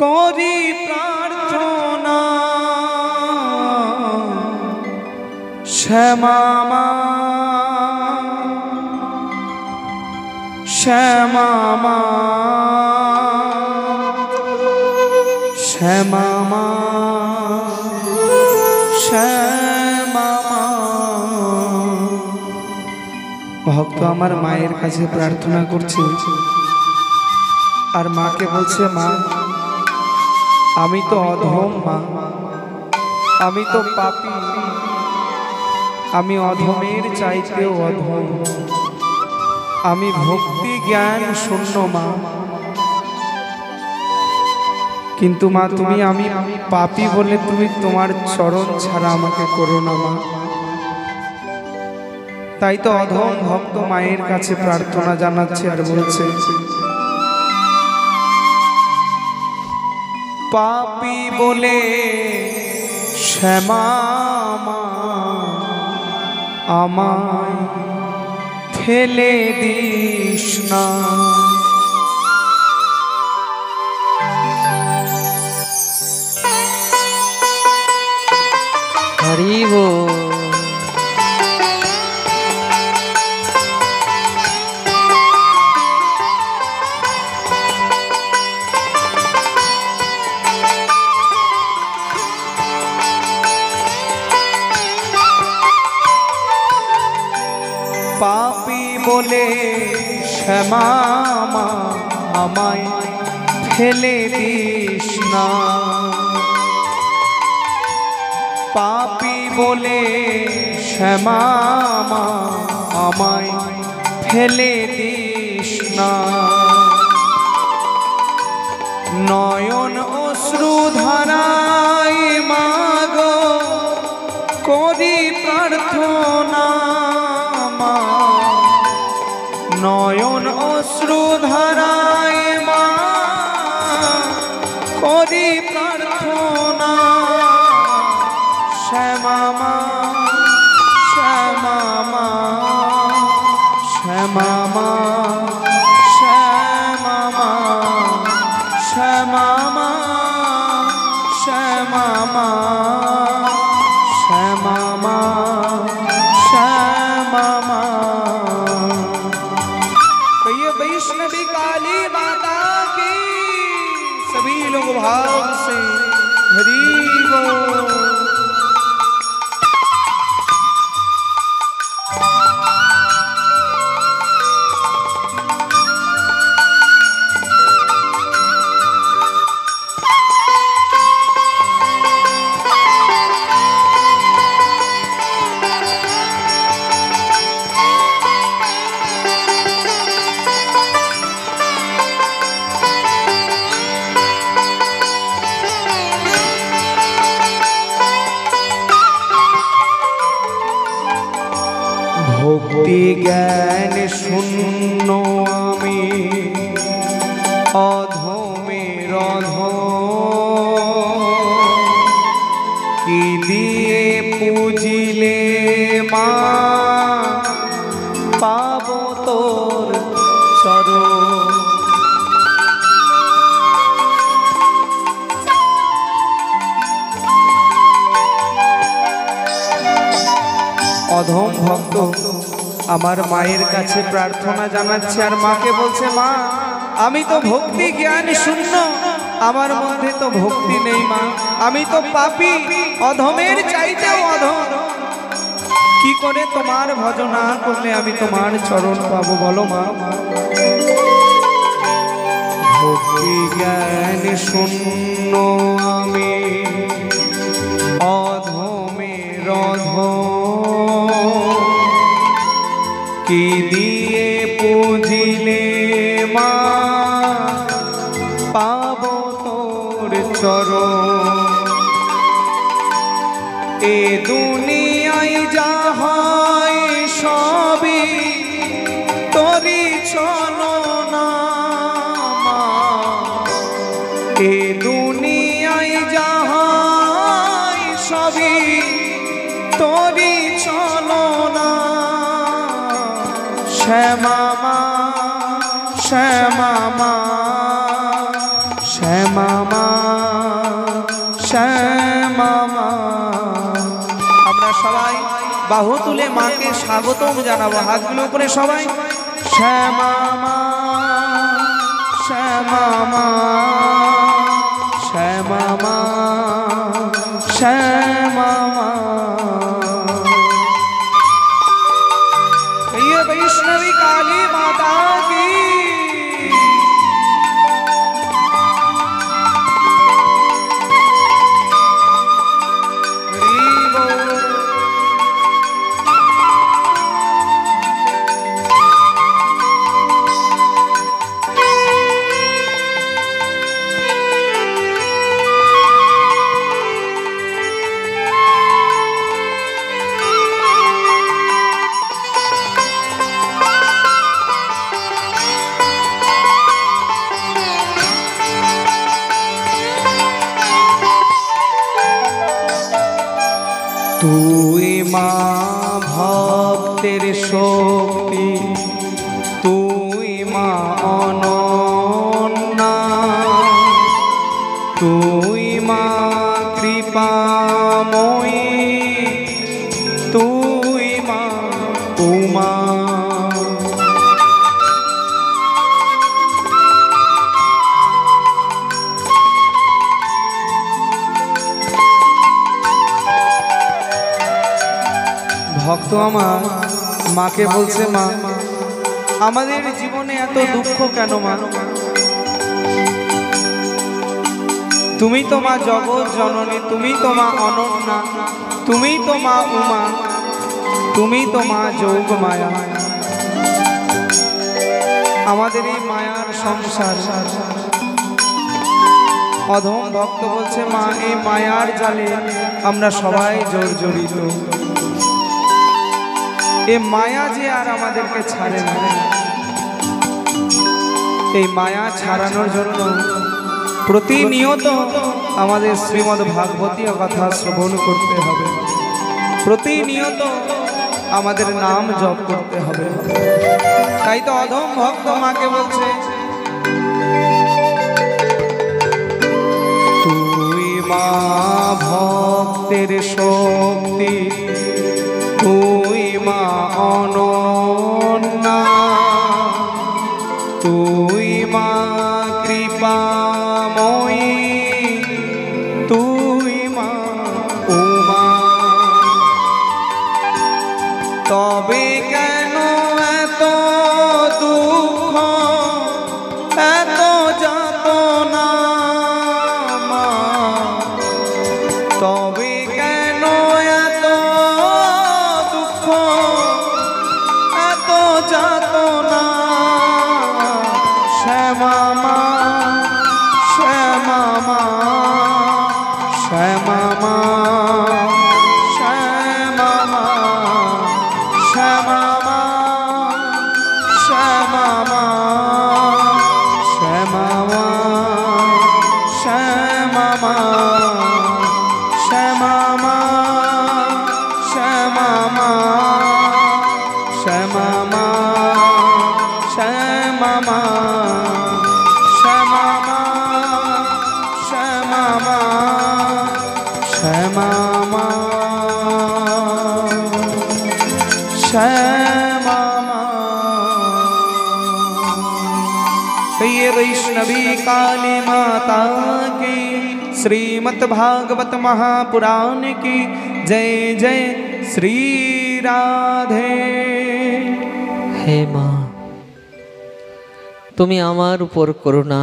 করি প্রার্থনা শ্যামা মা শ্যামা মা শ্যামা মা শ্যামা মা। ভক্ত আমার মায়ের কাছে প্রার্থনা করছে আর মাকে বলছে, মা আমি তো অধম, মা আমি তো পাপী, আমি অধমের চাইতেও অধম, আমি ভক্তি জ্ঞান শূন্য মা। কিন্তু মা তুমি আমি পাপী বলে তুমি তোমার চরণ ছাড়া আমাকে করো না মা। তাই তো অধম ভক্ত মায়ের কাছে প্রার্থনা জানাচ্ছে আর বলছে, পাপী বলে শ্যামা মা আমায় ফেলে দিস না। হরি বল। পাপী বলে শ্যামা মা আমায় ফেলে দিস না, পাপী বলে শ্যামা মা আমায় ফেলে দিস না। নয়ন অশ্রু ধারায় মাগো করি প্রার্থনা, নয়ন অশ্রু ধারায় মা করি প্রার্থনা। শ্যামা মা শ্যামা মা শ্যামা মা শ্যামা মা শ্যামা মা শ্যামা মা শ্যামা মা শ্যামা মা। वैष्णवी काली माता की सभी लोग भाव से हरि बोल। ভক্তি জ্ঞান শূন্য আমি অধমের অধম, কি দিয়ে পুজিলে মা পাব তোর চরণ। অধম ভক্ত আমার মায়ের কাছে প্রার্থনা জানাচ্ছে আর মাকে বলছে, মা আমি তো ভক্তি জ্ঞান শূন্য, আমার মধ্যে তো ভক্তি নেই মা, আমি তো পাপী, অধমের চাইতেও অধম, কি করে তোমার ভজনা করলে আমি তোমার চরণ পাবো বলো মা। ভক্তি জ্ঞান শূন্য আমি অধমের অধম, কি দিয়ে পুজিলে মা পাব তোর চরণ। এ দুনিয়ায় যা হয় সবই তোরি চলনা মা, এ দুনিয়ায় যা হয় সবই তোরি চলনা। শ্যামা মা শ্যামা মা শ্যামা মা বাহু তুলে মাকে স্বাগতম জানাবো। হাতগুলো উপরে সবাই। শ্যামা মা, শ্যামা মা, শ্যামা মা, শ্যামা মা। ये वैष्णवी काली माता की। তুই মা ভক্তের শক্তি, তুই মা অনন্যা, তুই মা কৃপাময়ী, তুই মা উমা। ভক্ত আমার মাকে বলছে, মা আমাদের জীবনে এত দুঃখ কেন মা? তুমি তো মা জগৎ জননী, তুমি তো মা অনন্যা, তুমি তো মা উমা, তুমি তো মা যোগ মায়া। আমাদের এই মায়ার সংসার। অধম ভক্ত বলছে, মা এই মায়ার জালে আমরা সবাই জর্জরিত। এই মায়া যে আর আমাদেরকে ছাড়ে না। এই মায়া ছাড়ানোর জন্য প্রতিনিয়ত আমাদের শ্রীমদ্ ভাগবতীয় কথা শ্রবণ করতে হবে, প্রতিনিয়ত আমাদের নাম জপ করতে হবে। তাই তো অধম ভক্ত মাকে বলছে, তুই মা ভক্তের শক্তি, তুই মা অনন্যা, তুই মা কৃপাময়ী, তুই মা উমা। তবে কেন এত দুঃখ, এত যাতনা মা? তবে কেন এত দুঃখ, এত যাতনা? শ্যামা মা, শ্যামা মা, শ্যামা মা, শ্যামা মা, শ্যামা মা, শ্যামা মা, শ্যামা মা, শ্যামা মা, শ্যামা মা, শ্যামা মা, শ্যামা মা, শ্যামা মা, শ্যামা মা, শ্যামা মা, শ্যামা মা, श्यामा ये वैष्णवी काली माता की श्रीमद् भागवत महापुराण की जय जय श्री राधे। हे माँ, तुम्हें आमार ऊपर करुणा